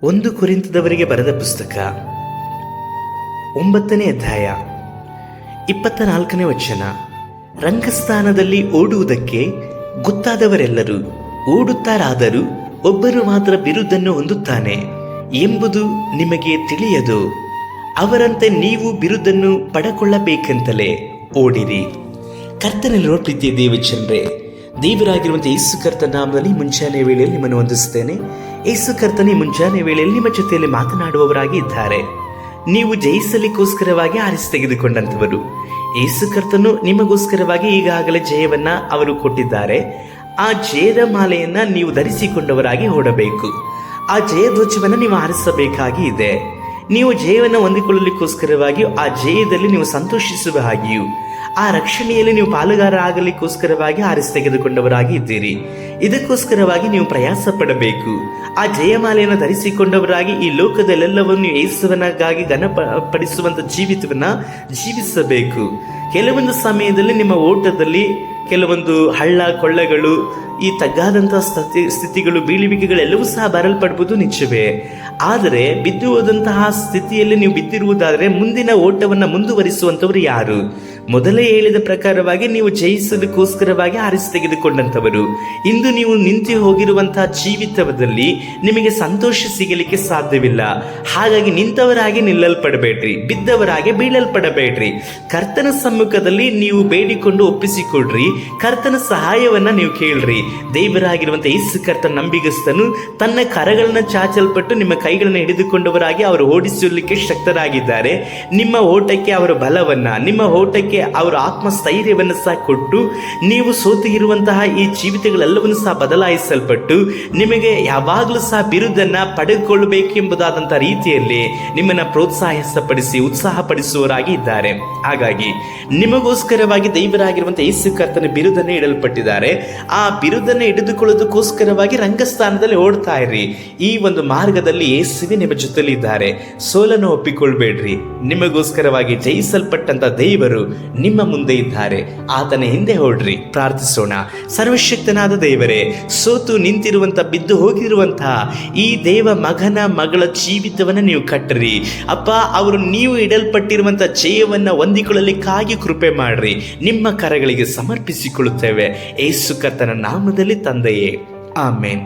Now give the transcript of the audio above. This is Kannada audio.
1 ಕೊರಿಂಥದವರಿಗೆ ಬರೆದ ಪುಸ್ತಕ 9ನೇ ಅಧ್ಯಾಯ 24ನೇ ವಚನ. ರಂಗಸ್ಥಾನದಲ್ಲಿ ಓಡುವುದಕ್ಕೆ ಗೊತ್ತಾದವರೆಲ್ಲರೂ ಓಡುತ್ತಾರಾದರೂ ಒಬ್ಬರು ಮಾತ್ರ ಬಿರುದನ್ನು ಹೊಂದುತ್ತಾನೆ ಎಂಬುದು ನಿಮಗೆ ತಿಳಿಯದು. ಅವರಂತೆ ನೀವು ಬಿರುದನ್ನು ಪಡಕೊಳ್ಳಬೇಕೆಂತಲೇ ಓಡಿರಿ. ಕರ್ತನಲ್ಲಿರುವ ಪ್ರೀತಿಯ ದೇವಚಂದ್ರೆ, ದೇವರಾಗಿರುವಂಥ ಯೇಸು ಕರ್ತನ ನಾಮದಲ್ಲಿ ಮುಂಜಾನೆ ವೇಳೆಯಲ್ಲಿ ನಿಮ್ಮನ್ನು ವಂದಿಸುತ್ತೇನೆ. ಯೇಸು ಕರ್ತನ ಮುಂಜಾನೆ ವೇಳೆಯಲ್ಲಿ ನಿಮ್ಮ ಜೊತೆಯಲ್ಲಿ ಮಾತನಾಡುವವರಾಗಿ ಇದ್ದಾರೆ. ನೀವು ಜಯಿಸಲಿಕ್ಕೋಸ್ಕರವಾಗಿ ಆರಿಸಿ ತೆಗೆದುಕೊಂಡಂಥವರು. ಯೇಸು ಕರ್ತನು ನಿಮಗೋಸ್ಕರವಾಗಿ ಈಗಾಗಲೇ ಜಯವನ್ನ ಅವರು ಕೊಟ್ಟಿದ್ದಾರೆ. ಆ ಜಯದ ಮಾಲೆಯನ್ನ ನೀವು ಧರಿಸಿಕೊಂಡವರಾಗಿ ಓಡಬೇಕು. ಆ ಜಯಧ್ವಜವನ್ನು ನೀವು ಆರಿಸಬೇಕಾಗಿ ಇದೆ. ನೀವು ಜಯವನ್ನು ಹೊಂದಿಕೊಳ್ಳಲಿಕ್ಕೋಸ್ಕರವಾಗಿಯೂ ಆ ಜಯದಲ್ಲಿ ನೀವು ಸಂತೋಷಿಸುವ ಹಾಗೆಯೂ ಆ ರಕ್ಷಣೆಯಲ್ಲಿ ನೀವು ಪಾಲುಗಾರ ಆಗಲಿಕ್ಕೋಸ್ಕರವಾಗಿ ಆರಿಸಿ ತೆಗೆದುಕೊಂಡವರಾಗಿ ಇದ್ದೀರಿ. ಇದಕ್ಕೋಸ್ಕರವಾಗಿ ನೀವು ಪ್ರಯಾಸ ಪಡಬೇಕು. ಆ ಜಯಮಾಲೆಯನ್ನು ಧರಿಸಿಕೊಂಡವರಾಗಿ ಈ ಲೋಕದಲ್ಲೆಲ್ಲವನ್ನು ಯೇಸುವನಾಗಿ ಘನಪಡಿಸುವಂತ ಜೀವಿತವನ್ನ ಜೀವಿಸಬೇಕು. ಕೆಲವೊಂದು ಸಮಯದಲ್ಲಿ ನಿಮ್ಮ ಓಟದಲ್ಲಿ ಕೆಲವೊಂದು ಹಳ್ಳ ಕೊಳ್ಳಗಳು, ಈ ತಗ್ಗಾದಂತಹ ಸ್ಥಿತಿಗಳು, ಬೀಳುವಿಕೆಗಳೆಲ್ಲವೂ ಸಹ ಬರಲ್ಪಡುವುದು ನಿಜವೇ. ಆದರೆ ಬಿದ್ದು ಹೋದಂತಹ ಸ್ಥಿತಿಯಲ್ಲಿ ನೀವು ಬಿದ್ದಿರುವುದಾದರೆ ಮುಂದಿನ ಓಟವನ್ನು ಮುಂದುವರಿಸುವಂತವರು ಯಾರು? ಮೊದಲೇ ಹೇಳಿದ ಪ್ರಕಾರವಾಗಿ ನೀವು ಜಯಿಸಲಿಕ್ಕೋಸ್ಕರವಾಗಿ ಆರಿಸಿ ತೆಗೆದುಕೊಂಡಂತವರು. ಇಂದು ನೀವು ನಿಂತು ಹೋಗಿರುವಂತಹ ಜೀವಿತದಲ್ಲಿ ನಿಮಗೆ ಸಂತೋಷ ಸಿಗಲಿಕ್ಕೆ ಸಾಧ್ಯವಿಲ್ಲ. ಹಾಗಾಗಿ ನಿಂತವರಾಗಿ ನಿಲ್ಲಲ್ಪಡಬೇಡ್ರಿ, ಬಿದ್ದವರಾಗಿ ಬೀಳಲ್ಪಡಬೇಡ್ರಿ. ಕರ್ತನ ಸಮ್ಮುಖದಲ್ಲಿ ನೀವು ಬೇಡಿಕೊಂಡು ಒಪ್ಪಿಸಿಕೊಡ್ರಿ. ಕರ್ತನ ಸಹಾಯವನ್ನ ನೀವು ಕೇಳ್ರಿ. ದೇವರಾಗಿರುವಂತಹ ಯೇಸು ಕರ್ತನ ನಂಬಿಗಸ್ತನು ತನ್ನ ಕರಗಳನ್ನ ಚಾಚಲ್ಪಟ್ಟು ನಿಮ್ಮ ಕೈಗಳನ್ನು ಹಿಡಿದುಕೊಂಡವರಾಗಿ ಅವರು ಓಡಿಸಲಿಕ್ಕೆ ಶಕ್ತರಾಗಿದ್ದಾರೆ. ನಿಮ್ಮ ಓಟಕ್ಕೆ ಅವರ ಬಲವನ್ನ, ನಿಮ್ಮ ಓಟಕ್ಕೆ ಅವರ ಆತ್ಮಸ್ಥೈರ್ಯವನ್ನು ಸಹ ಕೊಟ್ಟು ನೀವು ಸೋತಿರುವಂತಹ ಈ ಜೀವಿತಗಳೆಲ್ಲವನ್ನು ಸಹ ಬದಲಾಯಿಸಲ್ಪಟ್ಟು ನಿಮಗೆ ಯಾವಾಗಲೂ ಸಹ ಬಿರುದನ್ನ ಪಡೆದುಕೊಳ್ಳಬೇಕೆಂಬುದಾದಂತಹ ರೀತಿಯಲ್ಲಿ ನಿಮ್ಮನ್ನ ಪ್ರೋತ್ಸಾಹಿಸಪಡಿಸಿ ಉತ್ಸಾಹಪಡಿಸುವವರಾಗಿ ಇದ್ದಾರೆ. ಹಾಗಾಗಿ ನಿಮಗೋಸ್ಕರವಾಗಿ ದೇವರಾಗಿರುವಂತಹ ಯೇಸು ಕರ್ತನ ಬಿರುದನ್ನೇ ಇಡಲ್ಪಟ್ಟಿದ್ದಾರೆ. ಆ ಬಿರುದನ್ನು ಹಿಡಿದುಕೊಳ್ಳೋದಕ್ಕೋಸ್ಕರವಾಗಿ ರಂಗಸ್ಥಾನದಲ್ಲಿ ಓಡ್ತಾ ಇರ್ರಿ. ಈ ಒಂದು ಮಾರ್ಗದಲ್ಲಿ ಯೇಸುವೆ ನಿಮ್ಮ ಜೊತೆಲಿ ಇದ್ದಾರೆ. ಸೋಲನ್ನು ಒಪ್ಪಿಕೊಳ್ಬೇಡ್ರಿ. ನಿಮಗೋಸ್ಕರವಾಗಿ ಜಯಿಸಲ್ಪಟ್ಟಂತ ದೇವರು ನಿಮ್ಮ ಮುಂದೆ ಇದ್ದಾರೆ. ಆತನ ಹಿಂದೆ ಓಡ್ರಿ. ಪ್ರಾರ್ಥಿಸೋಣ. ಸರ್ವಶಕ್ತನಾದ ದೇವರೇ, ಸೋತು ನಿಂತಿರುವಂತ, ಬಿದ್ದು ಹೋಗಿರುವಂತಹ ಈ ದೇವ ಮಗನ ಮಗಳ ಜೀವಿತವನ್ನ ನೀವು ಕಟ್ಟರಿ ಅಪ್ಪ. ಅವರು ನೀವು ಇಡಲ್ಪಟ್ಟಿರುವಂತ ಜಯವನ್ನ ಹೊಂದಿಕೊಳ್ಳಲಿಕ್ಕಾಗಿ ಕೃಪೆ ಮಾಡ್ರಿ. ನಿಮ್ಮ ಕರಗಳಿಗೆ ಸಮರ್ಪಿಸಿಕೊಳ್ಳುತ್ತೇವೆ ಯೇಸು ಕರ್ತನ ನಾಮದಲ್ಲಿ ತಂದೆಯೇ, ಆಮೇನ್.